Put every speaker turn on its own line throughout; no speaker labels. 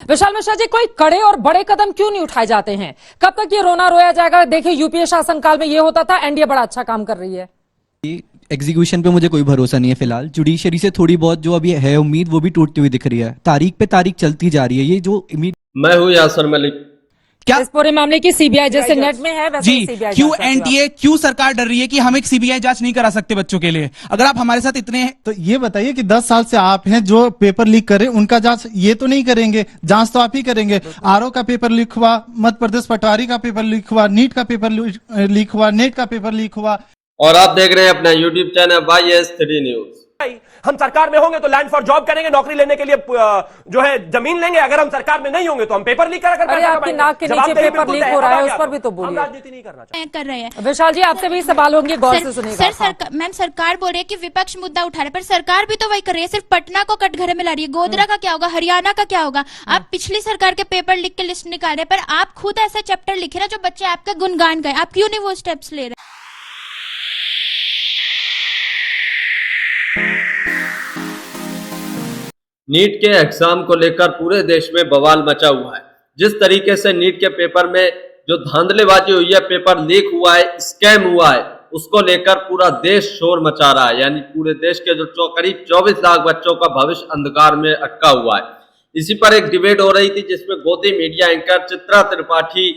विशाल मिश्रा जी, कोई कड़े और बड़े कदम क्यों नहीं उठाए जाते हैं? कब तक ये रोना रोया जाएगा? देखिए, यूपीए शासनकाल में ये होता था, एनडीए बड़ा अच्छा काम कर रही है।
एग्जीक्यूशन पे मुझे कोई भरोसा नहीं है फिलहाल। जुडिशरी से थोड़ी बहुत जो अभी है उम्मीद, वो भी टूटती हुई दिख रही है। तारीख पे तारीख चलती जा रही है। ये जो
मैं हूँ यासर मलिक।
क्या
इस पूरे मामले की सीबीआई जैसे नेट में है वैसे
जी,
सीबीआई
क्यों एनटीए, क्यों सरकार डर रही है कि हम एक सीबीआई जांच नहीं करा सकते बच्चों के लिए? अगर आप हमारे साथ इतने
तो ये बताइए कि 10 साल से आप हैं जो पेपर लीक कर रहे हैं, उनका जांच ये तो नहीं करेंगे? जांच तो आप ही करेंगे। आरओ का पेपर लीक हुआ, मध्य प्रदेश पटवारी का पेपर लीक हुआ, नीट का पेपर लीक हुआ, नेट का पेपर लीक हुआ।
और आप देख रहे हैं अपना यूट्यूब चैनल YS3 न्यूज।
हम सरकार में होंगे तो लैंड फॉर जॉब करेंगे, नौकरी लेने के लिए जो है जमीन लेंगे। अगर हम सरकार में नहीं होंगे तो हम पेपर लीक कर
अरे आपकी नाक के नीचे पेपर लीक हो रहा है, उस पर भी तो बोलिए।
राजनीति नहीं करना चाहिए
कर रहे हैं।
विशाल जी, आपसे भी सवाल होंगे, गौर से सुनिएगा।
मैम, सरकार बोल रही है कि विपक्ष मुद्दा उठा रहे, पर सरकार भी तो वही कर रही है, सिर्फ पटना को कटघरे में ला रही है। गोधरा का क्या होगा, हरियाणा का क्या होगा? आप पिछली सरकार के पेपर लिख के लिस्ट निकाल रहे, पर आप खुद ऐसा चैप्टर लिखे ना जो बच्चे आपके गुणगान गए, आप क्यों नहीं वो स्टेप्स ले रहे?
नीट के एग्जाम को लेकर पूरे देश में बवाल मचा हुआ है। जिस तरीके से नीट के पेपर में जो धांधलेबाजी हुई है, पेपर लीक हुआ है, स्कैम हुआ है, उसको लेकर पूरा देश शोर मचा रहा है। यानी पूरे देश के जो करीब 24 लाख बच्चों का भविष्य अंधकार में अटका हुआ है। इसी पर एक डिबेट हो रही थी जिसमें गोदी मीडिया एंकर चित्रा त्रिपाठी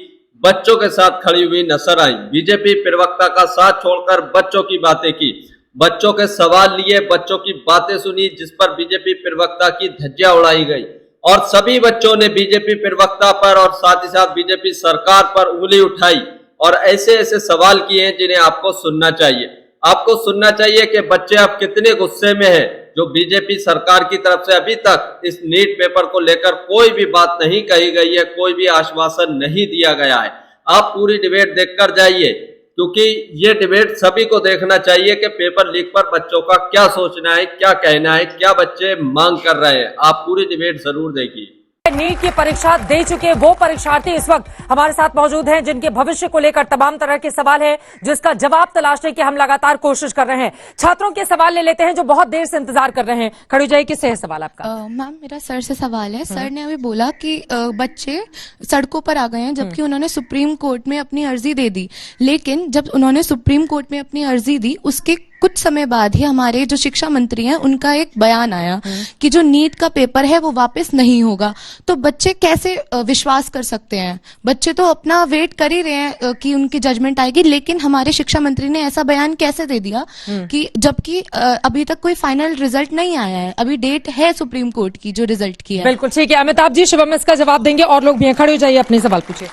बच्चों के साथ खड़ी हुई नजर आई। बीजेपी प्रवक्ता का साथ छोड़कर बच्चों की बातें की, बच्चों के सवाल लिए, बच्चों की बातें सुनी, जिस पर बीजेपी प्रवक्ता की धज्जियां उड़ाई गई और सभी बच्चों ने बीजेपी प्रवक्ता पर और साथ ही साथ बीजेपी सरकार पर उंगली उठाई और ऐसे ऐसे सवाल किए हैं जिन्हें आपको सुनना चाहिए। आपको सुनना चाहिए कि बच्चे अब कितने गुस्से में हैं, जो बीजेपी सरकार की तरफ से अभी तक इस नीट पेपर को लेकर कोई भी बात नहीं कही गई है, कोई भी आश्वासन नहीं दिया गया है। आप पूरी डिबेट देखकर जाइए, क्योंकि ये डिबेट सभी को देखना चाहिए कि पेपर लीक पर बच्चों का क्या सोचना है, क्या कहना है, क्या बच्चे मांग कर रहे हैं। आप पूरी डिबेट जरूर देखिए।
नीट की परीक्षा दे चुके वो परीक्षार्थी इस वक्त हमारे साथ मौजूद हैं, जिनके भविष्य को लेकर तमाम तरह के सवाल हैं, जिसका जवाब तलाशने की हम लगातार कोशिश कर रहे हैं। छात्रों के सवाल ले लेते हैं जो बहुत देर से इंतजार कर रहे हैं। खड़ी जाइए, किससे है सवाल आपका?
मैम, मेरा सर से सवाल है। सर ने अभी बोला कि बच्चे सड़कों पर आ गए हैं, जबकि उन्होंने सुप्रीम कोर्ट में अपनी अर्जी दे दी। लेकिन जब उन्होंने सुप्रीम कोर्ट में अपनी अर्जी दी, उसके कुछ समय बाद ही हमारे जो शिक्षा मंत्री हैं उनका एक बयान आया कि जो नीट का पेपर है वो वापस नहीं होगा। तो बच्चे कैसे विश्वास कर सकते हैं? बच्चे तो अपना वेट कर ही रहे हैं कि उनकी जजमेंट आएगी, लेकिन हमारे शिक्षा मंत्री ने ऐसा बयान कैसे दे दिया कि जबकि अभी तक कोई फाइनल रिजल्ट नहीं आया है। अभी डेट है सुप्रीम कोर्ट की जो रिजल्ट की है।
बिल्कुल ठीक है। अमिताभ जी, शिवम इसका जवाब देंगे और लोग भी हैं। खड़े हो जाइए, अपने सवाल पूछिए।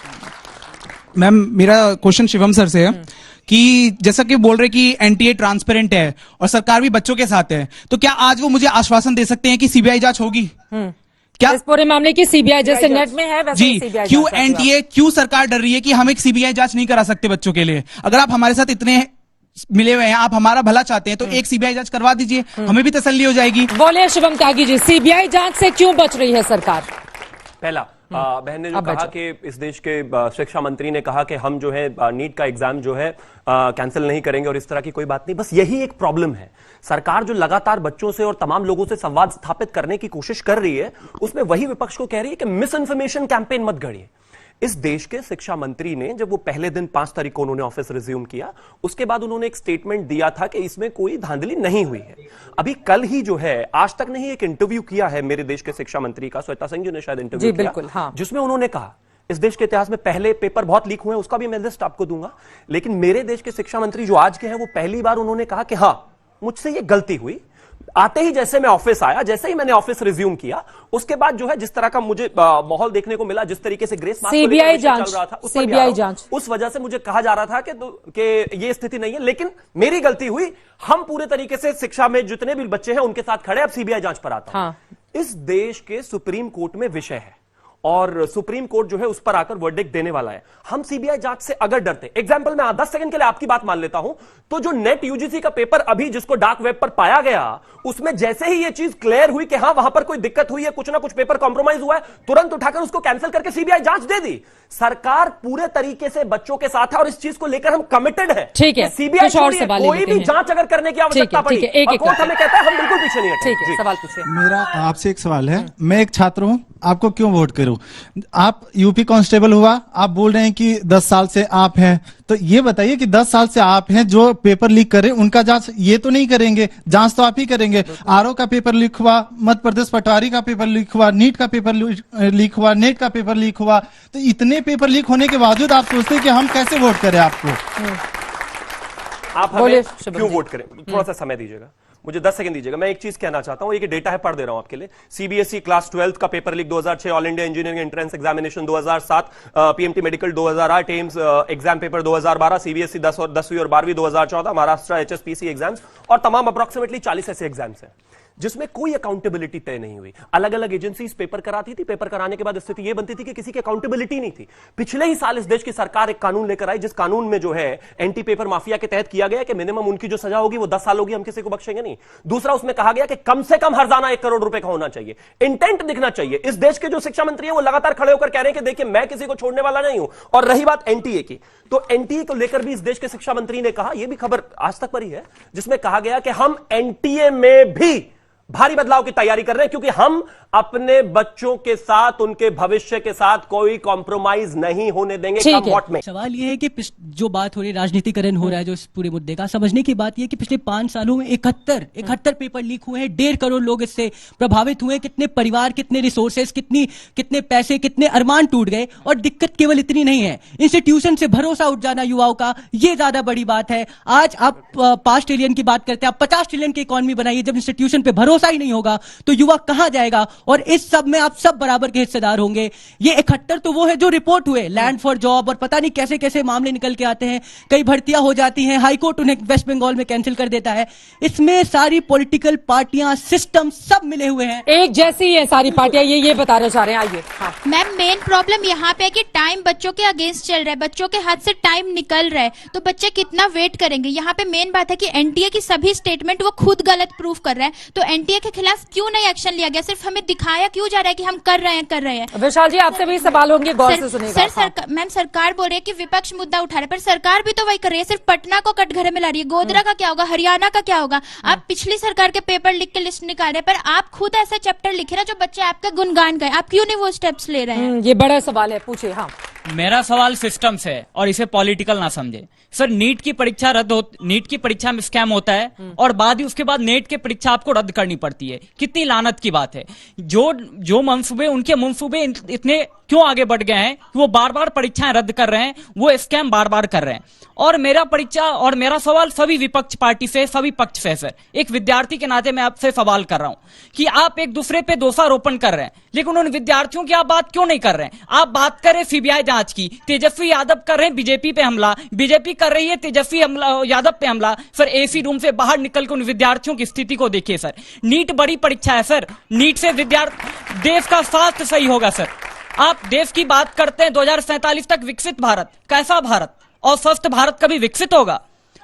मैम, मेरा क्वेश्चन शिवम सर से है कि जैसा कि बोल रहे कि एनटीए ट्रांसपेरेंट है और सरकार भी बच्चों के साथ है, तो क्या आज वो मुझे आश्वासन दे सकते हैं कि सीबीआई जांच होगी? क्या
इस पूरे मामले की सीबीआई जैसे नेट में है वैसे
जी,
सीबीआई
क्यों एनटीए, क्यों सरकार डर रही है कि हम एक सीबीआई जांच नहीं करा सकते बच्चों के लिए? अगर आप हमारे साथ इतने मिले हुए हैं, आप हमारा भला चाहते हैं, तो एक सीबीआई जांच करवा दीजिए, हमें भी तसल्ली हो जाएगी।
बोलिए शिवम त्यागी जी, सीबीआई जांच से क्यों बच रही है सरकार?
पहला, बहन ने जो कहा कि इस देश के शिक्षा मंत्री ने कहा कि हम जो है नीट का एग्जाम जो है कैंसिल नहीं करेंगे और इस तरह की कोई बात नहीं। बस यही एक प्रॉब्लम है। सरकार जो लगातार बच्चों से और तमाम लोगों से संवाद स्थापित करने की कोशिश कर रही है, उसमें वही विपक्ष को कह रही है कि मिस इन्फॉर्मेशन कैंपेन मत गढ़िए। इस देश के शिक्षा मंत्री ने जब वो पहले दिन 5 तारीख को उन्होंने ऑफिस रिज्यूम किया, उसके बाद उन्होंने एक स्टेटमेंट दिया था कि इसमें कोई धांधली नहीं हुई है। अभी कल ही जो है, आज तक नहीं, एक इंटरव्यू किया है मेरे देश के शिक्षा मंत्री का, श्वेता सिंह जी ने शायद इंटरव्यू किया,
बिल्कुल, हाँ।
जिसमें उन्होंने कहा इस देश के इतिहास में पहले पेपर बहुत लीक हुए हैं, उसका भी मैं लिस्ट आपको दूंगा, लेकिन मेरे देश के शिक्षा मंत्री जो आज के हैं, वो पहली बार उन्होंने कहा कि हाँ, मुझसे ये गलती हुई। आते ही जैसे मैं ऑफिस आया, जैसे ही मैंने ऑफिस रिज्यूम किया, उसके बाद जो है जिस तरह का मुझे माहौल देखने को मिला, जिस तरीके से ग्रेस मार्क
सीबीआई जांच
चल रहा था,
सीबीआई जांच,
उस वजह से मुझे कहा जा रहा था कि ये स्थिति नहीं है, लेकिन मेरी गलती हुई। हम पूरे तरीके से शिक्षा में जितने भी बच्चे हैं उनके साथ खड़े। अब सीबीआई जांच पर आता है। इस देश के सुप्रीम कोर्ट में विषय है और सुप्रीम कोर्ट जो है उस पर आकर वर्डिक्ट देने वाला है। हम सीबीआई जांच से अगर डरते, एग्जांपल मैं 10 सेकंड के लिए आपकी बात मान लेता हूं, तो जो नेट यूजीसी का पेपर अभी जिसको डार्क वेब पर पाया गया, उसमें जैसे ही ये चीज क्लियर हुई कि हां वहां पर कोई दिक्कत हुई है, कुछ ना कुछ पेपर कॉम्प्रोमाइज हुआ है, तुरंत उठाकर उसको कैंसिल करके सीबीआई जांच दे दी। सरकार पूरे तरीके से बच्चों के साथ है और इस चीज को लेकर हम कमिटेड है।
ठीक है,
सीबीआई
कुछ और सवाल
कोई भी जांच अगर करने की आवश्यकता पड़ी, कोर्ट हमें कहता है हम बिल्कुल पीछे नहीं हटेंगे।
ठीक है, सवाल पूछिए।
मेरा आपसे एक सवाल है, मैं एक छात्र हूं, आपको क्यों वोट करूं? आप यूपी कांस्टेबल हुआ, आप बोल रहे हैं कि 10 साल से आप हैं, तो ये बताइए कि 10 साल से आप हैं, जो पेपर लीक करे उनका जांच ये तो नहीं करेंगे, जांच तो आप ही करेंगे। आरओ का पेपर लीक हुआ, मध्य प्रदेश पटवारी का पेपर लीक हुआ, नीट का पेपर लीक हुआ, नेट का पेपर लीक हुआ, तो इतने पेपर लीक होने के बावजूद आप सोचते हैं कि हम कैसे वोट करें आपको?
आप हमें क्यों वोट करें? थोड़ा सा समय दीजिएगा मुझे, 10 सेकंड दीजिएगा। मैं एक चीज कहना चाहता हूं, ये डेटा है, पढ़ दे रहा हूं आपके लिए। सीबीएसई क्लास 12 का paper leak 2006, all India engineering entrance examination 2007, PMT medical 2008, AIIMS exam paper 2012, CBSE 10वीं और 12वीं 2014, महाराष्ट्र एचएसपीसी एग्जाम्स, और तमाम अप्रोक्सीमेटली 40 ऐसे एग्जाम्स हैं जिसमें कोई अकाउंटेबिलिटी तय नहीं हुई। अलग अलग एजेंसीज पेपर कराती थी, पेपर कराने के बाद स्थिति यह बनती थी कि किसी की अकाउंटेबिलिटी नहीं थी। पिछले ही साल इस देश की सरकार एक कानून लेकर आई, जिस कानून में जो है एंटी पेपर माफिया के तहत किया गया कि मिनिमम उनकी जो सजा होगी वो 10 साल होगी, हम किसी को बख्शेंगे नहीं। दूसरा, उसमें कहा गया कि कम से कम हर्जाना 1 करोड़ रुपए का होना चाहिए, इंटेंट दिखना चाहिए। इस देश के जो शिक्षा मंत्री है वो लगातार खड़े होकर कह रहे हैं कि देखिए मैं किसी को छोड़ने वाला नहीं हूं। और रही बात एनटीए की, तो एनटीए को लेकर भी इस देश के शिक्षा मंत्री ने कहा, यह भी खबर आज तक पर ही है, जिसमें कहा गया कि हम एनटीए में भी भारी बदलाव की तैयारी कर रहे हैं, क्योंकि हम अपने बच्चों के साथ, उनके भविष्य के साथ कोई कॉम्प्रोमाइज नहीं होने देंगे। में
सवाल यह है कि जो बात हो रही, राजनीतिकरण हो रहा है जो इस पूरे मुद्दे का, समझने की बात यह है कि पिछले 5 सालों में 71 पेपर लीक हुए हैं, 1.5 करोड़ लोग इससे प्रभावित हुए, कितने परिवार, कितने रिसोर्सेस, कितने पैसे, कितने अरमान टूट गए। और दिक्कत केवल इतनी नहीं है, इंस्टीट्यूशन से भरोसा उठ जाना युवाओं का, यह ज्यादा बड़ी बात है। आज आप 5 ट्रिलियन की बात करते हैं, आप 50 ट्रिलियन की इकोनॉमी बनाइए, जब इंस्टीट्यूशन पे भरोसा ही नहीं होगा तो युवा कहां जाएगा? और इस सब में आप सब बराबर के हिस्सेदार होंगे। ये 71 तो वो है जो रिपोर्ट हुए, लैंड फॉर जॉब और पता नहीं कैसे कैसे मामले निकल के आते हैं, कई भर्तियां हो जाती हैं, हाईकोर्ट उन्हें वेस्ट बंगाल में कैंसिल कर देता है। इसमें सारी पॉलिटिकल पार्टियां, सिस्टम सब मिले हुए हैं,
एक जैसी है सारी पार्टियां, ये बताना चाह रहे हैं। आइए। हाँ।
मैम, मेन प्रॉब्लम यहाँ पे है कि टाइम बच्चों के अगेंस्ट चल रहा है, बच्चों के हाथ से टाइम निकल रहा है, तो बच्चे कितना वेट करेंगे? यहाँ पे मेन बात है कि एनटीए की सभी स्टेटमेंट वो खुद गलत प्रूफ कर रहा है, तो एनटीए के खिलाफ क्यों नहीं एक्शन लिया गया? सिर्फ हमें दिखाया क्यों जा रहा है कि हम कर रहे हैं।
विशाल जी, आपसे भी सवाल होंगे, गौर से सुनिएगा।
मैम, सरकार बोल रही है कि विपक्ष मुद्दा उठा रहे, पर सरकार भी तो वही कर रही है, सिर्फ पटना को कटघरे में ला रही है। गोधरा का क्या होगा, हरियाणा का क्या होगा? आप पिछली सरकार के पेपर लिख के लिस्ट निकाल रहे, पर आप खुद ऐसा चैप्टर लिखे ना जो बच्चे आपका गुणगान गए, आप क्यों नहीं वो स्टेप्स ले रहे हैं?
ये बड़ा सवाल है, पूछिए। हाँ,
मेरा सवाल सिस्टम से है और इसे पॉलिटिकल ना समझे। सर, नीट की परीक्षा नीट की परीक्षा में स्कैम होता है और बाद ही उसके बाद नेट की परीक्षा आपको रद्द करनी पड़ती है। कितनी लानत की बात है। जो मंसूबे, उनके मंसूबे इतने क्यों आगे बढ़ गए हैं कि वो बार बार परीक्षाएं रद्द कर रहे हैं, वो स्कैम बार बार कर रहे हैं। और मेरा सवाल सभी विपक्ष पार्टी से, सभी पक्ष से सर, एक विद्यार्थी के नाते मैं आपसे सवाल कर रहा हूं कि आप एक दूसरे पे दोषारोपण कर रहे हैं, लेकिन उन विद्यार्थियों की आप बात क्यों नहीं कर रहे हैं? आप बात करें सीबीआई जांच की, तेजस्वी यादव कर रहे हैं बीजेपी पे हमला, बीजेपी कर रही है तेजस्वी यादव पे हमला। सर, एसी रूम से बाहर निकल के उन विद्यार्थियों की स्थिति को देखिए सर। नीट बड़ी परीक्षा है सर, नीट से देश का स्वास्थ्य सही होगा सर। आप देश की बात करते हैं 2047 तक विकसित भारत, कैसा भारत और स्वस्थ भारत कभी विकसित होगा?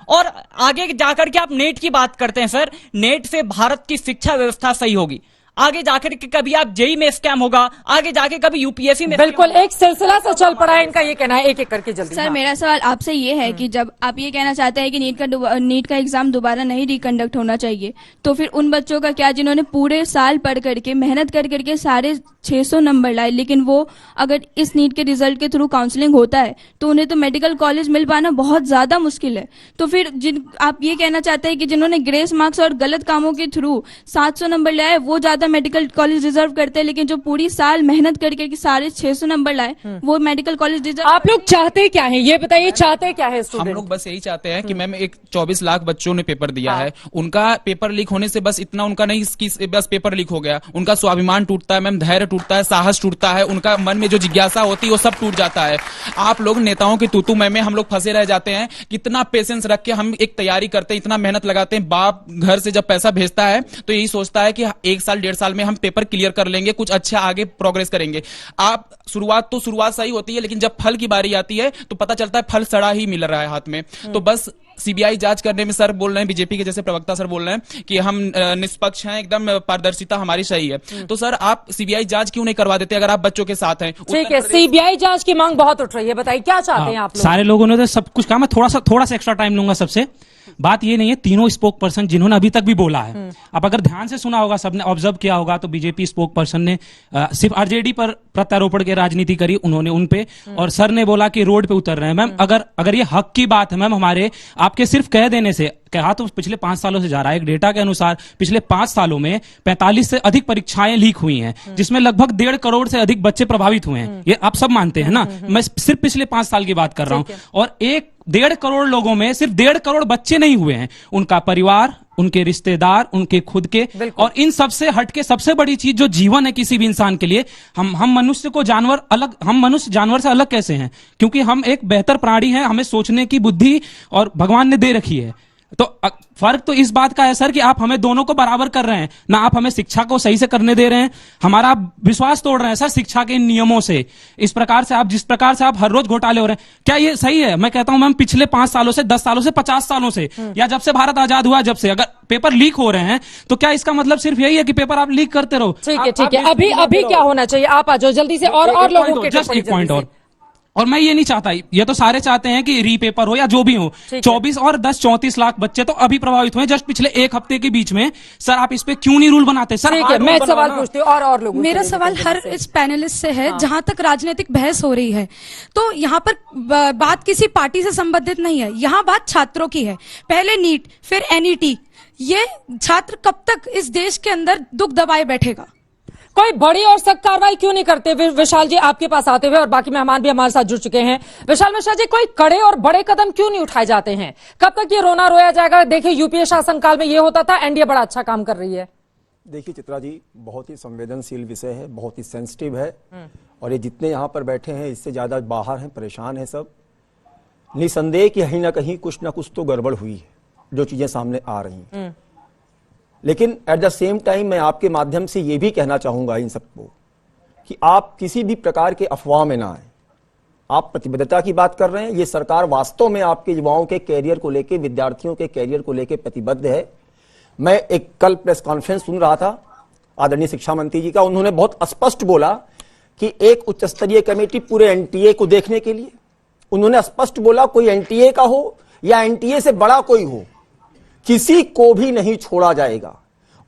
और आगे जाकर के आप नेट की बात करते हैं सर, नेट से भारत की शिक्षा व्यवस्था सही होगी, आगे जाकर के कभी आप जेई में स्कैम होगा, आगे जाके कभी यूपीएससी में।
बिल्कुल, एक सिलसिला से चल पड़ा है इनका, ये कहना है। एक एक करके जल्दी।
सर, मेरा सवाल आपसे ये है कि जब आप ये कहना चाहते हैं कि नीट का एग्जाम दोबारा नहीं रिकंडक्ट होना चाहिए, तो फिर उन बच्चों का क्या जिन्होंने पूरे साल पढ़ करके, मेहनत कर करके सारे 600 नंबर लाए, लेकिन वो अगर इस नीट के रिजल्ट के थ्रू काउंसलिंग होता है तो उन्हें तो मेडिकल कॉलेज मिल पाना बहुत ज्यादा मुश्किल है। तो फिर आप ये कहना चाहते हैं कि जिन्होंने ग्रेस मार्क्स और गलत कामों के थ्रू 700 नंबर लाए वो ज्यादा मेडिकल कॉलेज डिजर्व करते हैं, लेकिन जो पूरी साल मेहनत करके सारे 600 नंबर लाए वो मेडिकल कॉलेज डिजर्व।
आप लोग चाहते क्या है, ये बताइए, चाहते क्या है स्टूडेंट?
हम लोग बस यही चाहते हैं कि मैम, एक 24 लाख बच्चों ने पेपर दिया है, उनका पेपर लीक होने से बस इतना उनका नहीं कि बस पेपर लीक हो गया, उनका स्वाभिमान टूटता है मैम, धैर्य टूटता है, साहस टूटता है, उनका मन में जो जिज्ञासा होती है वो सब टूट जाता है। आप लोग नेताओं की तूतू में हम लोग फंसे रह जाते हैं। कितना पेशेंस रख के हम एक तैयारी करते हैं, इतना मेहनत लगाते हैं। बाप घर से जब पैसा भेजता है तो यही सोचता है कि 1 साल 1.5 साल में हम पेपर क्लियर कर लेंगे, कुछ अच्छा आगे प्रोग्रेस करेंगे। आप शुरुआत सही होती है, लेकिन जब फल की बारी आती है तो पता चलता है फल सड़ा ही मिल रहा है हाथ में। तो बस सीबीआई जांच करने में सर बोल रहे हैं, बीजेपी के जैसे प्रवक्ता सर बोल रहे हैं कि हम निष्पक्ष हैं, एकदम पारदर्शिता हमारी सही है। तो सर आप सीबीआई जांच क्यों नहीं करवा देते अगर आप बच्चों के साथ हैं?
ठीक है, सीबीआई जांच की मांग बहुत उठ रही है, बताइए क्या चाहते हैं आप लोग?
सारे लोगों ने तो सब कुछ कहा, मैं थोड़ा सा एक्स्ट्रा टाइम लूंगा सबसे। बात ये नहीं है, तीनों स्पोक पर्सन जिन्होंने अभी तक भी बोला है, अब अगर ध्यान से सुना होगा, सबने ऑब्जर्व किया होगा, तो बीजेपी स्पोक पर्सन ने सिर्फ आरजेडी पर प्रत्यारोपण की राजनीति करी उन्होंने उन पे, और सर ने बोला कि रोड पे उतर रहे हैं। मैम अगर ये हक की बात है मैम, हमारे आपके सिर्फ कह देने से, कहा तो पिछले 5 सालों से जा रहा है, एक डेटा के अनुसार पिछले 5 सालों में 45 से अधिक परीक्षाएं लीक हुई हैं, जिसमें लगभग 1.5 करोड़ से अधिक बच्चे प्रभावित हुए हैं। ये आप सब मानते हैं ना? मैं सिर्फ पिछले 5 साल की बात कर रहा हूं, और 1.5 करोड़ लोगों में सिर्फ 1.5 करोड़ बच्चे नहीं हुए हैं, उनका परिवार, उनके रिश्तेदार, उनके खुद के, और इन सबसे हटके सबसे बड़ी चीज जो जीवन है किसी भी इंसान के लिए, हम मनुष्य जानवर से अलग कैसे हैं? क्योंकि हम एक बेहतर प्राणी हैं, हमें सोचने की बुद्धि और भगवान ने दे रखी है। तो फर्क तो इस बात का है सर कि आप हमें दोनों को बराबर कर रहे हैं ना, आप हमें शिक्षा को सही से करने दे रहे हैं, हमारा विश्वास तोड़ रहे हैं सर शिक्षा के नियमों से। इस प्रकार से आप जिस प्रकार से आप हर रोज घोटाले हो रहे हैं, क्या ये सही है? मैं कहता हूं मैम, पिछले 5 सालों से, 10 सालों से, 50 सालों से, या जब से भारत आजाद हुआ, जब से अगर पेपर लीक हो रहे हैं, तो क्या इसका मतलब सिर्फ यही है कि पेपर आप लीक करते रहो?
ठीक है, अभी क्या होना चाहिए? आप आ जाओ जल्दी से, और लोगों के
जस्ट एक पॉइंट और मैं ये नहीं चाहता, ये तो सारे चाहते हैं कि रीपेपर हो या जो भी हो। 24 और 10 34 लाख बच्चे तो अभी प्रभावित हुए जस्ट पिछले 1 हफ्ते के बीच में। सर आप इस पे क्यों नहीं रूल बनाते? सर
ठीक है, मैं एक सवाल पूछती हूँ, और लोगों
मेरा सवाल हर इस पैनलिस्ट से है, जहां तक राजनीतिक बहस हो रही है, तो यहाँ पर बात किसी पार्टी से संबंधित नहीं है, यहाँ बात छात्रों की है। पहले नीट, फिर एनईटी, ये छात्र कब तक इस देश के अंदर दुख दबाए बैठेगा?
कोई बड़ी और सख्त कार्रवाई क्यों नहीं करते? विशाल जी आपके पास आते हुए, और बाकी मेहमान भी हमारे साथ जुड़ चुके हैं। विशाल मिश्रा जी, कोई कड़े और बड़े कदम क्यों नहीं उठाए जाते हैं? कब तक ये रोना रोया जाएगा? देखिए यूपीए शासनकाल में ये होता था, एनडीए बड़ा अच्छा काम कर रही है।
देखिए चित्रा जी, बहुत ही संवेदनशील विषय है, बहुत ही सेंसिटिव है, और ये जितने यहाँ पर बैठे हैं इससे ज्यादा बाहर हैं, परेशान हैं सब। निसंदेह कि कहीं ना कुछ तो गड़बड़ हुई है, जो चीजें सामने आ रही हैं। लेकिन एट द सेम टाइम मैं आपके माध्यम से ये भी कहना चाहूंगा इन सबको कि आप किसी भी प्रकार के अफवाह में ना आए। आप प्रतिबद्धता की बात कर रहे हैं, ये सरकार वास्तव में आपके युवाओं के कैरियर को लेकर, विद्यार्थियों के कैरियर को लेकर प्रतिबद्ध है। मैं एक कल प्रेस कॉन्फ्रेंस सुन रहा था आदरणीय शिक्षा मंत्री जी का, उन्होंने बहुत स्पष्ट बोला कि एक उच्च स्तरीय कमेटी पूरे एनटीए को देखने के लिए, उन्होंने स्पष्ट बोला कोई एनटीए का हो या एनटीए से बड़ा कोई हो, किसी को भी नहीं छोड़ा जाएगा।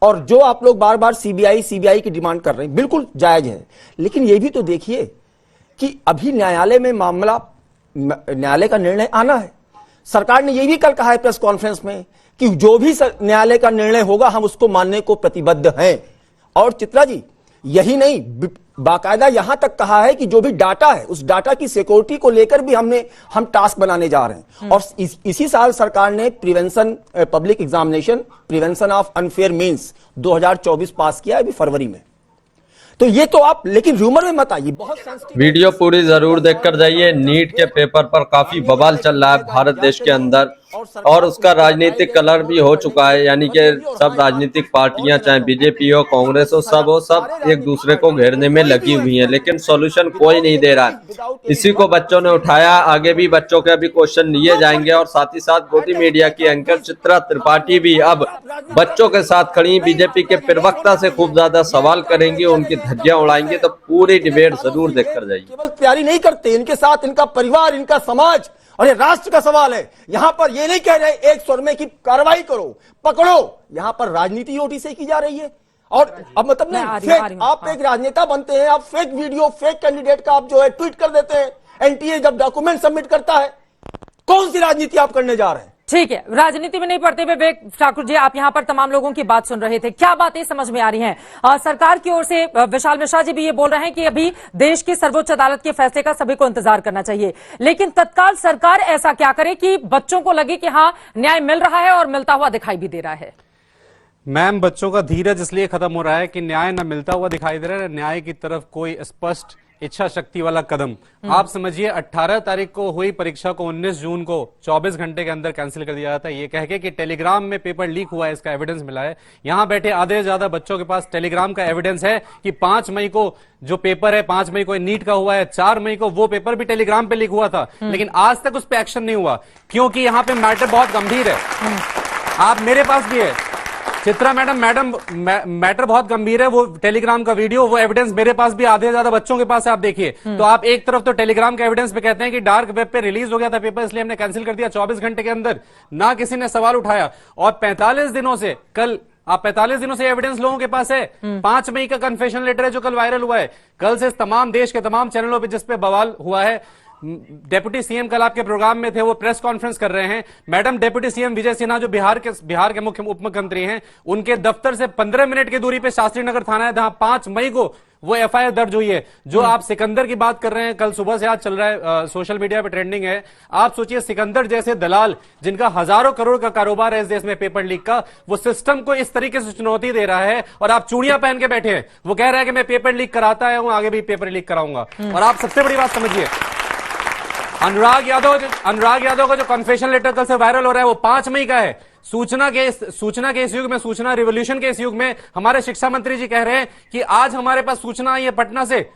और जो आप लोग बार बार सीबीआई की डिमांड कर रहे हैं, बिल्कुल जायज है, लेकिन ये भी तो देखिए कि अभी न्यायालय में मामला, न्यायालय का निर्णय आना है। सरकार ने ये भी कल कहा है प्रेस कॉन्फ्रेंस में कि जो भी न्यायालय का निर्णय होगा हम उसको मानने को प्रतिबद्ध हैं। और चित्रा जी, यही नहीं, बाकायदा यहां तक कहा है कि जो भी डाटा है उस डाटा की सिक्योरिटी को लेकर भी हम टास्क बनाने जा रहे हैं। और इसी साल सरकार ने public examination prevention of unfair means 2024 पास किया अभी फरवरी में। तो ये तो आप लेकिन रूमर में मत आइए, बहुत
वीडियो पूरी जरूर देखकर जाइए। नीट के पेपर पर काफी बवाल चल रहा है भारत देश के अंदर, और उसका राजनीतिक कलर भी हो चुका है, यानी कि सब राजनीतिक पार्टियां, चाहे बीजेपी हो, कांग्रेस हो, सब एक दूसरे को घेरने में लगी हुई हैं, लेकिन सॉल्यूशन कोई नहीं दे रहा है। इसी को बच्चों ने उठाया, आगे भी बच्चों के अभी क्वेश्चन लिए जाएंगे, और साथ ही साथ गोदी मीडिया की एंकर चित्रा त्रिपाठी भी अब बच्चों के साथ खड़ी बीजेपी के प्रवक्ता से खूब ज्यादा सवाल करेंगी, उनकी धज्जियां उड़ाएंगे। तो पूरी डिबेट जरूर देखकर जाइए।
केवल तैयारी नहीं करते, इनके साथ इनका परिवार, इनका समाज और ये राष्ट्र का सवाल है। यहां पर ये नहीं कह रहे एक स्वर में कि कार्रवाई करो, पकड़ो, यहां पर राजनीति ओटी से की जा रही है। और अब मतलब नहीं, फेक, आप एक राजनेता बनते हैं, आप फेक वीडियो, फेक कैंडिडेट का आप जो है ट्वीट कर देते हैं, एनटीए जब डॉक्यूमेंट सबमिट करता है, कौन सी राजनीति आप करने जा रहे हैं?
ठीक है, राजनीति में नहीं पड़ते। विवेक ठाकुर जी, आप यहां पर तमाम लोगों की बात सुन रहे थे, क्या बातें समझ में आ रही हैं? सरकार की ओर से विशाल मिश्रा जी भी ये बोल रहे हैं कि अभी देश की सर्वोच्च अदालत के फैसले का सभी को इंतजार करना चाहिए, लेकिन तत्काल सरकार ऐसा क्या करे कि बच्चों को लगे कि हाँ न्याय मिल रहा है और मिलता हुआ दिखाई भी दे रहा है?
मैम, बच्चों का धीरज इसलिए खत्म हो रहा है कि न्याय न मिलता हुआ दिखाई दे रहा है, न्याय की तरफ कोई स्पष्ट इच्छा शक्ति वाला कदम। आप समझिए 18 तारीख को हुई परीक्षा को 19 जून को 24 घंटे के अंदर कैंसिल कर दिया जाता है, ये कह के कि टेलीग्राम में पेपर लीक हुआ है, इसका एविडेंस मिला है। यहां बैठे आधे से ज्यादा बच्चों के पास टेलीग्राम का एविडेंस है कि 5 मई को जो पेपर है, 5 मई को नीट का हुआ है, 4 मई को वो पेपर भी टेलीग्राम पे लीक हुआ था, लेकिन आज तक उस पर एक्शन नहीं हुआ, क्योंकि यहां पे मैटर बहुत गंभीर है। आप मेरे पास भी है चित्रा मैडम, मैटर बहुत गंभीर है, वो टेलीग्राम का वीडियो, वो एविडेंस मेरे पास भी आधे ज्यादा बच्चों के पास है, आप देखिए। तो आप एक तरफ तो टेलीग्राम के एविडेंस पे कहते हैं कि डार्क वेब पे रिलीज हो गया था पेपर, इसलिए हमने कैंसिल कर दिया 24 घंटे के अंदर, ना किसी ने सवाल उठाया। और 45 दिनों से कल आप 45 दिनों से एविडेंस लोगों के पास है। 5 मई का कन्फेशन लेटर है जो कल वायरल हुआ है, कल से तमाम देश के तमाम चैनलों पे जिसपे बवाल हुआ है। डेप्यूटी सीएम कल आपके प्रोग्राम में थे, वो प्रेस कॉन्फ्रेंस कर रहे हैं। Madam, deputy CM Vijay Sinha जो बिहार के मुख्य उप मुख्यमंत्री हैं, उनके दफ्तर से 15 मिनट की दूरी पे शास्त्री नगर थाना है, जहां 5 मई को वो एफआईआर दर्ज हुई है। जो आप सिकंदर की बात कर रहे हैं, कल सुबह से आज चल रहा है, सोशल मीडिया पे ट्रेंडिंग है। आप सोचिए सिकंदर जैसे दलाल, जिनका हजारों करोड़ का कारोबार है इस देश में पेपर लीक का, वो सिस्टम को इस तरीके से चुनौती दे रहा है और आप चूड़ियां पहन के बैठे हैं। वो कह रहा है कि मैं पेपर लीक कराता है, आगे भी पेपर लीक कराऊंगा। और आप सबसे बड़ी बात समझिए, अनुराग यादव का जो कन्फेशन लेटर कल से वायरल हो रहा है, वो 5 मई का है। सूचना के इस युग में, सूचना रिवॉल्यूशन के इस युग में हमारे शिक्षा मंत्री जी कह रहे हैं कि आज हमारे पास सूचना आई है पटना से,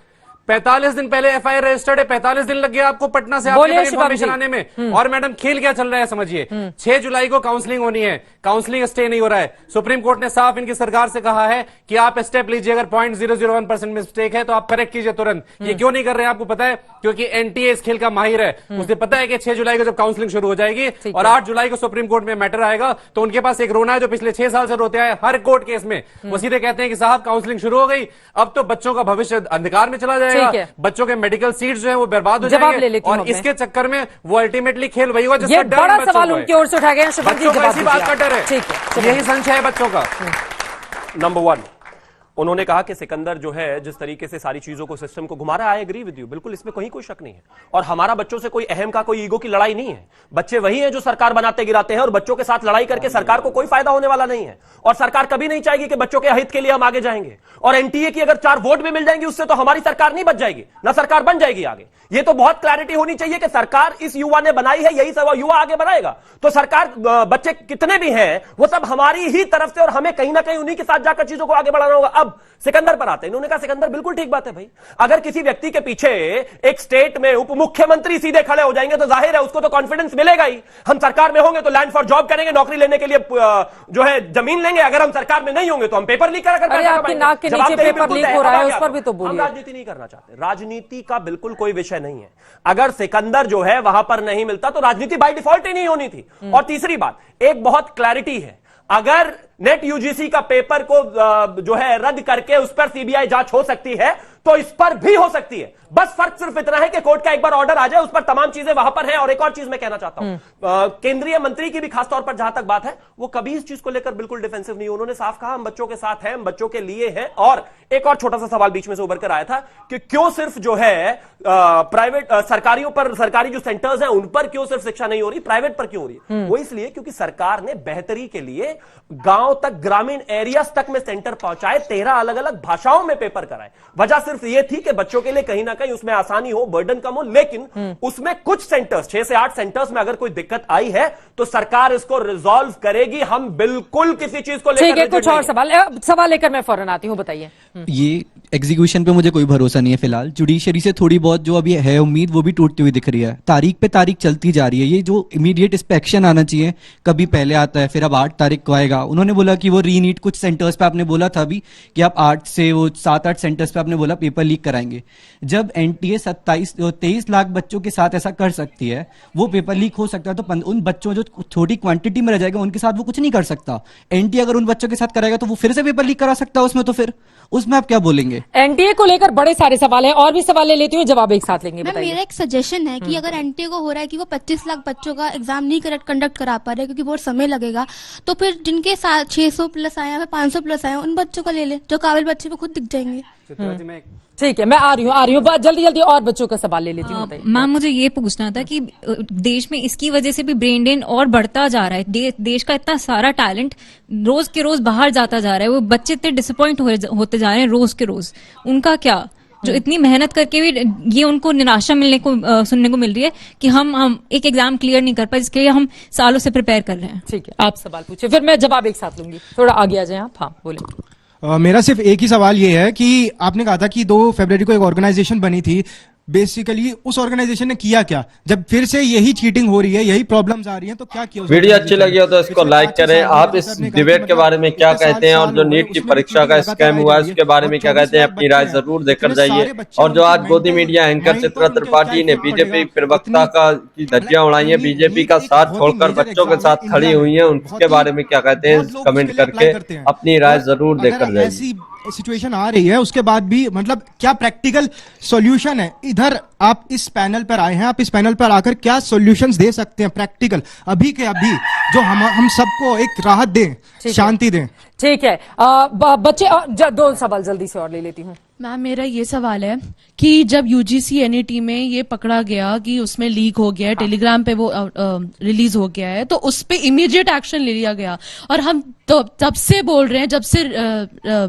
45 दिन पहले एफआईआर रजिस्टर्ड है, 45 दिन लग गया आपको पटना से आपके पास इंफॉर्मेशन आने में। और मैडम, खेल क्या चल रहा है समझिए, 6 जुलाई को काउंसलिंग होनी है, काउंसलिंग स्टे नहीं हो रहा है। सुप्रीम कोर्ट ने साफ इनकी सरकार से कहा है कि आप स्टेप लीजिए, अगर 0.001% मिस्टेक है तो आप करेक्ट कीजिए तुरंत। ये क्यों नहीं कर रहे हैं आपको पता है? क्योंकि एनटीए इस खेल का माहिर है, उसे पता है कि 6 जुलाई को जब काउंसलिंग शुरू हो जाएगी और 8 जुलाई को सुप्रीम कोर्ट में मैटर आएगा, तो उनके पास एक रोना है जो पिछले 6 साल से रोते आए हर कोर्ट केस में। वो सीधे कहते हैं कि साहब काउंसलिंग शुरू हो गई, अब तो बच्चों का भविष्य अंधकार में चला जाएगा, बच्चों के मेडिकल सीट्स जो है वो बर्बाद हो जाएंगे, और इसके चक्कर में वो अल्टीमेटली खेल वही होगा जिसका डर
बड़ा सवाल उनकी ओर से उठाया गया।
बच्चों को इसी बात का डर है, यही संशय है बच्चों का।
नंबर 1, उन्होंने कहा कि सिकंदर जो है जिस तरीके से सारी चीजों को, सिस्टम को घुमा रहा है, आई एग्री विद यू, बिल्कुल इसमें कहीं कोई शक नहीं है। और हमारा बच्चों से कोई अहम का, कोई ईगो की लड़ाई नहीं है। बच्चे वही हैं जो सरकार बनाते गिराते हैं, और बच्चों के साथ लड़ाई करके सरकार को कोई फायदा होने वाला नहीं है। और सरकार कभी नहीं चाहेगी कि बच्चों के हित के लिए हम आगे जाएंगे। और एनटीए की अगर 4 वोट भी मिल जाएंगे उससे तो हमारी सरकार नहीं बच जाएगी, ना सरकार बन जाएगी आगे। ये तो बहुत क्लैरिटी होनी चाहिए कि सरकार इस युवा ने बनाई है, यही सब युवा आगे बनाएगा। तो सरकार, बच्चे कितने भी हैं वो सब हमारी ही तरफ से, और हमें कहीं ना कहीं उन्हीं के साथ जाकर चीजों को आगे बढ़ाना होगा। अब सिकंदर पर आते हैं। इन्होंने कहा सिकंदर, बिल्कुल ठीक बात है भाई, अगर किसी व्यक्ति के पीछे एक स्टेट में उप मुख्यमंत्री सीधे खड़े हो जाएंगे तो जाहिर है उसको तो कॉन्फिडेंस मिलेगा ही। हम सरकार में होंगे तो लैंड फॉर जॉब करेंगे, नौकरी लेने के लिए जो है जमीन लेंगे। अगर हम सरकार में नहीं होंगे तो हम पेपर लीक कर
आपकी नाक के नीचे पेपर लीक हो रहा है, उस पर भी तो बोलिए।
हम राजनीति नहीं करना चाहते, राजनीति का बिल्कुल कोई विषय नहीं है। अगर सिकंदर जो है वहां पर नहीं मिलता तो राजनीति बाय डिफॉल्ट ही नहीं होनी थी। और तीसरी बात, एक बहुत क्लैरिटी है, अगर नेट यूजीसी का पेपर को जो है रद्द करके उस पर सीबीआई जांच हो सकती है तो इस पर भी हो सकती है। बस फर्क सिर्फ इतना है कि कोर्ट का एक बार ऑर्डर आ जाए, उस पर तमाम चीजें वहां पर हैं। और एक और चीज मैं कहना चाहता हूं, केंद्रीय मंत्री की भी खासतौर पर जहां तक बात है, वो कभी इस चीज को लेकर बिल्कुल डिफेंसिव नहीं। उन्होंने साफ कहा हम बच्चों के साथ हैं, हम बच्चों के लिए हैं। और एक और छोटा सा सवाल बीच में से उभर कर आया था कि क्यों सिर्फ जो है प्राइवेट सरकारी जो सेंटर्स हैं उन पर क्यों सिर्फ शिक्षा नहीं हो रही, प्राइवेट पर क्यों हो रही है? वो इसलिए क्योंकि सरकार ने बेहतरी के लिए गांव तक, ग्रामीण एरियाज तक में सेंटर पहुंचाए, 13 अलग अलग भाषाओं में पेपर कराए। वजह सिर्फ ये थी कि बच्चों के लिए कहीं ना कहीं उसमें आसानी हो, बर्डन कम हो। लेकिन उसमें कुछ सेंटर्स, 6 से 8 सेंटर्स में अगर कोई दिक्कत आई है तो सरकार इसको रिजॉल्व करेगी। हम बिल्कुल किसी चीज को लेकर,
कुछ और सवाल लेकर मैं फौरन आती हूं, बताइए।
ये एग्जीक्यूशन पे मुझे कोई भरोसा नहीं है फिलहाल। जुडिशरी से थोड़ी बहुत जो अभी है उम्मीद, वो भी टूटती हुई दिख रही है। तारीख पे तारीख चलती जा रही है। ये जो इमीडिएट इस पे एक्शन आना चाहिए, कभी पहले आता है, फिर अब 8 तारीख को आएगा। उन्होंने बोला कि वो रीनीट कुछ सेंटर्स पे, आपने बोला था अभी कि आप 8 से वो 7-8 सेंटर्स पे आपने बोला पेपर लीक कराएंगे। जब एनटीए 23 लाख बच्चों के साथ ऐसा कर सकती है, वो पेपर लीक हो सकता है, तो उन बच्चों जो छोटी क्वांटिटी में रह जाएगा उनके साथ वो कुछ नहीं कर सकता। एनटीए अगर उन बच्चों के साथ कराएगा तो वो फिर से पेपर लीक करा सकता है उसमें, तो फिर उसमें आप क्या बोलेंगे?
एनटीए को लेकर बड़े सारे सवाल हैं, और भी सवाल ले लेती हूँ, जवाब एक साथ लेंगे।
मेरा एक सजेशन है कि अगर एनटीए को हो रहा है कि वो 25 लाख बच्चों का एग्जाम नहीं कंडक्ट करा पा रहे क्योंकि बहुत समय लगेगा, तो फिर जिनके साथ 600 प्लस आए हैं, 500 प्लस आए हैं, उन बच्चों का ले ले, जो काबिल बच्चे पे खुद दिख जाएंगे।
चित्रा जी मैं
ठीक है, मैं आ रही हूँ जल्दी जल्दी और बच्चों का सवाल ले लेती हूँ।
मैम मुझे ये पूछना था कि देश में इसकी वजह से भी ब्रेन ड्रेन और बढ़ता जा रहा है। देश का इतना सारा टैलेंट रोज के रोज बाहर जाता जा रहा है, वो बच्चे इतने डिसअपॉइंट होते जा रहे हैं रोज के रोज। उनका क्या, जो इतनी मेहनत करके भी ये उनको निराशा मिलने को सुनने को मिल रही है कि हम एक एग्जाम क्लियर नहीं कर पाए, जिसके लिए हम सालों से प्रिपेयर कर रहे हैं।
ठीक है, आप सवाल पूछिए, फिर मैं जवाब एक साथ लूंगी। थोड़ा आगे आ जाए आप। हाँ बोले।
मेरा सिर्फ एक ही सवाल ये है कि आपने कहा था कि 2 फरवरी को एक ऑर्गेनाइजेशन बनी थी, बेसिकली उस ऑर्गेनाइजेशन ने किया क्या? जब फिर से यही चीटिंग हो रही है, यही प्रॉब्लम्स आ रही हैं, तो क्या किया?
वीडियो अच्छी लगी हो तो इसको लाइक करें। आप इस डिबेट के बारे में क्या कहते हैं और जो नीट की परीक्षा का स्कैम हुआ है उसके बारे में क्या कहते हैं, अपनी राय जरूर देकर जाइए। और जो आज गोदी मीडिया एंकर चित्रा त्रिपाठी ने बीजेपी प्रवक्ता की धज्जियां उड़ाई है, बीजेपी का साथ छोड़कर बच्चों के साथ खड़ी हुई है, उनके बारे में क्या कहते हैं कमेंट करके अपनी राय जरूर देकर जाइए।
सिचुएशन आ रही है उसके बाद भी मतलब क्या प्रैक्टिकल सॉल्यूशन है? इधर आप इस पैनल पर आए हैं, आप इस पैनल पर आकर क्या सॉल्यूशंस दे सकते हैं प्रैक्टिकल अभी के अभी, जो हम सबको एक राहत दें, शांति दें?
ठीक है, बच्चे 2 सवाल जल्दी से और ले लेती हूँ।
मैम मेरा ये सवाल है कि जब यूजीसी एनईटी में ये पकड़ा गया कि उसमें लीक हो गया है, टेलीग्राम पे वो रिलीज हो गया है, तो उस पे इमीडिएट एक्शन ले लिया गया। और हम तो तब से बोल रहे हैं, जब से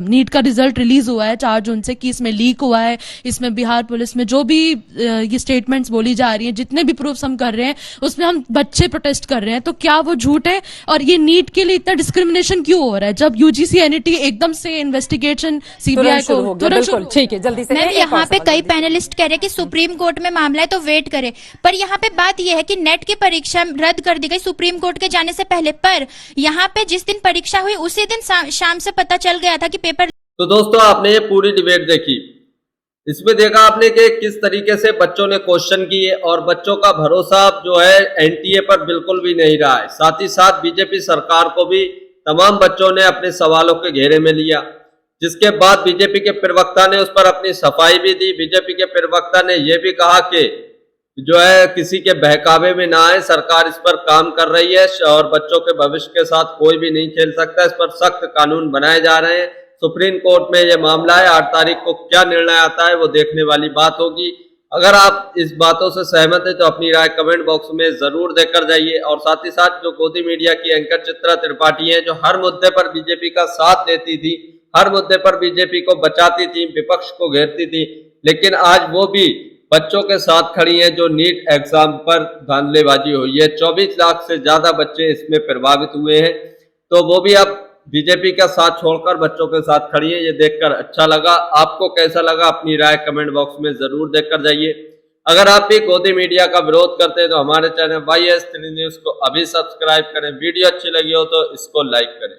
नीट का रिजल्ट रिलीज हुआ है 4 जून से, कि इसमें लीक हुआ है, इसमें बिहार पुलिस में जो भी ये स्टेटमेंट्स बोली जा रही है, जितने भी प्रूफ्स हम कर रहे हैं, उसमें हम बच्चे प्रोटेस्ट कर रहे हैं, तो क्या वो झूठ है? और ये नीट के लिए इतना डिस्क्रिमिनेशन क्यों हो रहा है जब यूजीसी एनईटी एकदम से इन्वेस्टिगेशन सीबीआई को तुरंत?
ठीक है, जल्दी से।
यहाँ पे कई पैनलिस्ट कह रहे हैं कि सुप्रीम कोर्ट में मामला है तो वेट करे, पर यहाँ पे बात यह है कि नेट की परीक्षा रद्द कर दी गई सुप्रीम कोर्ट के जाने से पहले, पर यहाँ पे जिस दिन परीक्षा हुई उसी दिन शाम से पता चल गया था कि पेपर।
तो दोस्तों आपने ये पूरी डिबेट देखी, इसमें देखा आपने कि किस तरीके से बच्चों ने क्वेश्चन किए और बच्चों का भरोसा जो है एनटीए पर बिल्कुल भी नहीं रहा है। साथ ही साथ बीजेपी सरकार को भी तमाम बच्चों ने अपने सवालों के घेरे में लिया, जिसके बाद बीजेपी के प्रवक्ता ने उस पर अपनी सफाई भी दी। बीजेपी के प्रवक्ता ने यह भी कहा कि जो है किसी के बहकावे में ना आए, सरकार इस पर काम कर रही है और बच्चों के भविष्य के साथ कोई भी नहीं खेल सकता, इस पर सख्त कानून बनाए जा रहे हैं। सुप्रीम कोर्ट में यह मामला है, 8 तारीख को क्या निर्णय आता है वो देखने वाली बात होगी। अगर आप इस बातों से सहमत है तो अपनी राय कमेंट बॉक्स में जरूर देकर जाइए। और साथ ही साथ जो गोदी मीडिया की एंकर चित्रा त्रिपाठी है, जो हर मुद्दे पर बीजेपी का साथ देती थी, हर मुद्दे पर बीजेपी को बचाती थी, विपक्ष को घेरती थी, लेकिन आज वो भी बच्चों के साथ खड़ी हैं जो नीट एग्जाम पर धांधलेबाजी हुई है। 24 लाख से ज्यादा बच्चे इसमें प्रभावित हुए हैं, तो वो भी अब बीजेपी का साथ छोड़कर बच्चों के साथ खड़ी है। ये देखकर अच्छा लगा। आपको कैसा लगा अपनी राय कमेंट बॉक्स में जरूर देकर जाइए। अगर आप भी गोदी मीडिया का विरोध करते हैं तो हमारे चैनल YS3 न्यूज को अभी सब्सक्राइब करें। वीडियो अच्छी लगी हो तो इसको लाइक करें।